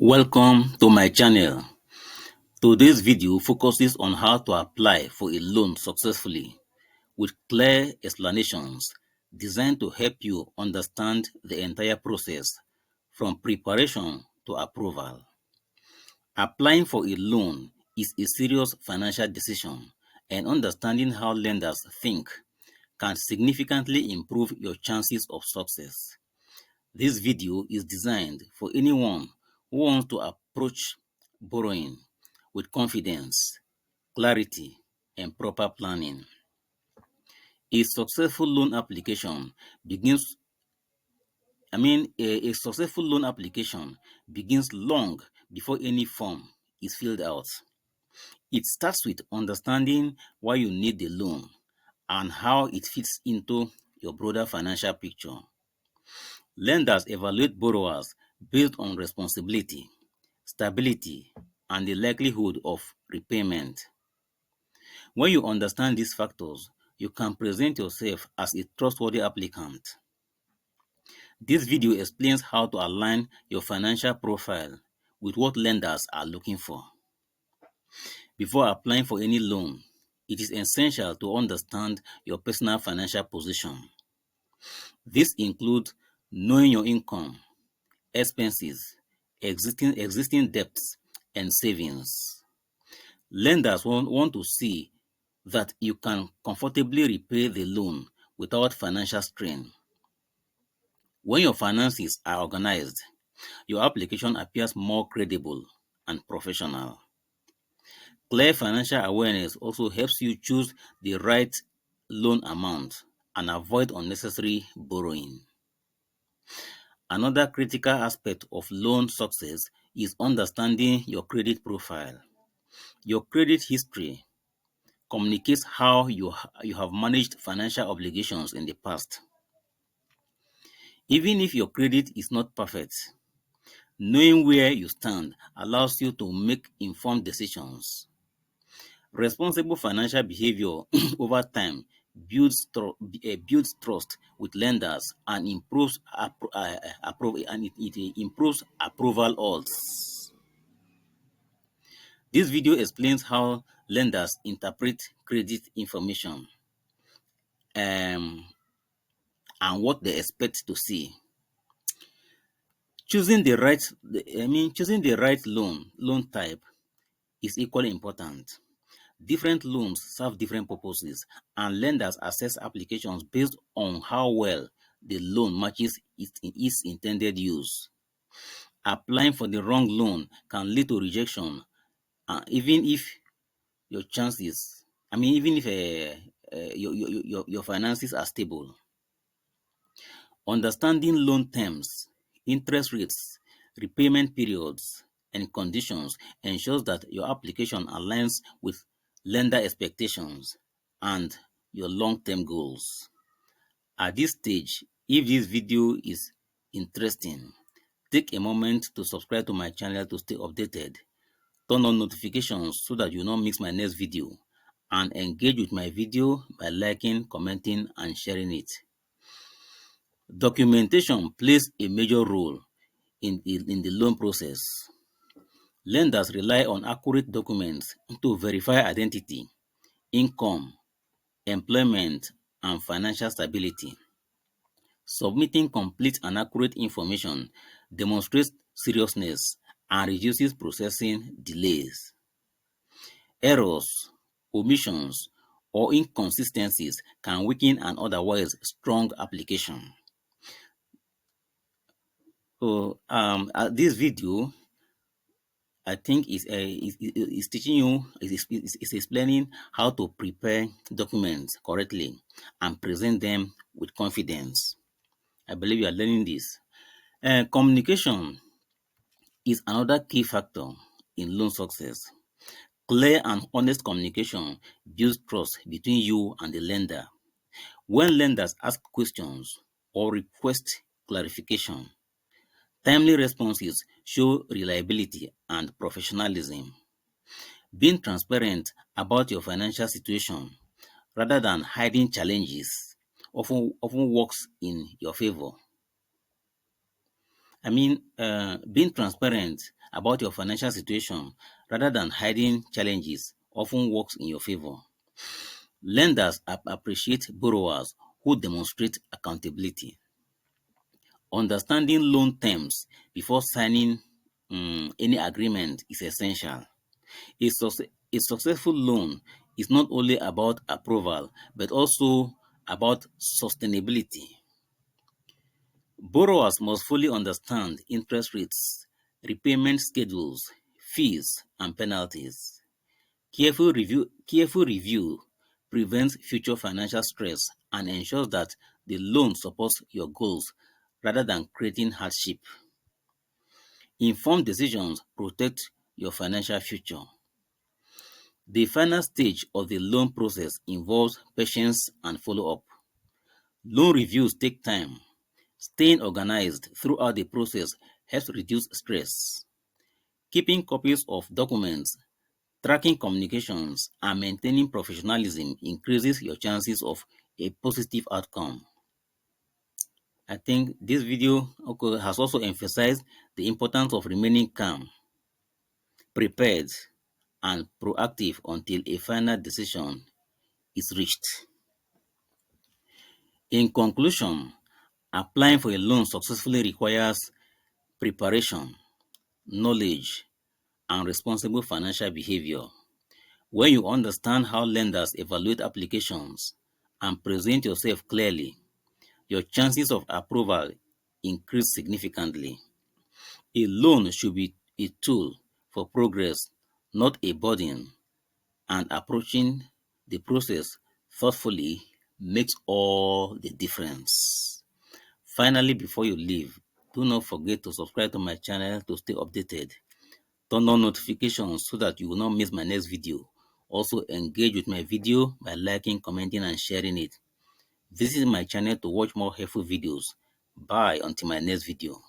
Welcome to my channel. Today's video focuses on how to apply for a loan successfully with clear explanations designed to help you understand the entire process from preparation to approval. Applying for a loan is a serious financial decision, and understanding how lenders think can significantly improve your chances of success. This video is designed for anyone who wants to approach borrowing with confidence, clarity, and proper planning. A successful loan application begins, a successful loan application begins long before any form is filled out. It starts with understanding why you need the loan and how it fits into your broader financial picture. Lenders evaluate borrowers based on responsibility, stability, and the likelihood of repayment. When you understand these factors, you can present yourself as a trustworthy applicant. This video explains how to align your financial profile with what lenders are looking for. Before applying for any loan, it is essential to understand your personal financial position. This includes knowing your income, expenses, existing debts, and savings. Lenders want to see that you can comfortably repay the loan without financial strain. When your finances are organized, your application appears more credible and professional. Clear financial awareness also helps you choose the right loan amount and avoid unnecessary borrowing. Another critical aspect of loan success is understanding your credit profile. Your credit history communicates how you have managed financial obligations in the past. Even if your credit is not perfect, knowing where you stand allows you to make informed decisions. Responsible financial behavior over time builds trust with lenders and it improves approval odds. This video explains how lenders interpret credit information um, and what they expect to see. Choosing the right loan type is equally important. Different loans serve different purposes, and lenders assess applications based on how well the loan matches its intended use. Applying for the wrong loan can lead to rejection, even if your chances, even if your finances are stable. Understanding loan terms, interest rates, repayment periods, and conditions ensures that your application aligns with lender expectations and your long-term goals. At this stage, if this video is interesting, take a moment to subscribe to my channel to stay updated. Turn on notifications so that you will not miss my next video, and engage with my video by liking, commenting, and sharing it. Documentation plays a major role in the loan process. Lenders rely on accurate documents to verify identity, income, employment, and financial stability. Submitting complete and accurate information demonstrates seriousness and reduces processing delays. Errors, omissions, or inconsistencies can weaken an otherwise strong application. So, this video, I think, is teaching you, is explaining how to prepare documents correctly and present them with confidence. I believe you are learning this. Communication is another key factor in loan success. Clear and honest communication builds trust between you and the lender. When lenders ask questions or request clarification, timely responses show reliability and professionalism. Being transparent about your financial situation rather than hiding challenges often works in your favor. Being transparent about your financial situation rather than hiding challenges often works in your favor. Lenders appreciate borrowers who demonstrate accountability. Understanding loan terms before signing any agreement is essential. A successful loan is not only about approval but also about sustainability. Borrowers must fully understand interest rates, repayment schedules, fees, and penalties. Careful review prevents future financial stress and ensures that the loan supports your goals rather than creating hardship. Informed decisions protect your financial future. The final stage of the loan process involves patience and follow-up. Loan reviews take time. Staying organized throughout the process helps reduce stress. Keeping copies of documents, tracking communications, and maintaining professionalism increases your chances of a positive outcome. I think this video has also emphasized the importance of remaining calm, prepared, and proactive until a final decision is reached. In conclusion, applying for a loan successfully requires preparation, knowledge, and responsible financial behavior. When you understand how lenders evaluate applications and present yourself clearly, your chances of approval increase significantly. A loan should be a tool for progress, not a burden, and approaching the process thoughtfully makes all the difference. Finally, before you leave, do not forget to subscribe to my channel to stay updated. Turn on notifications so that you will not miss my next video. Also, engage with my video by liking, commenting, and sharing it. Visit my channel to watch more helpful videos. Bye until my next video.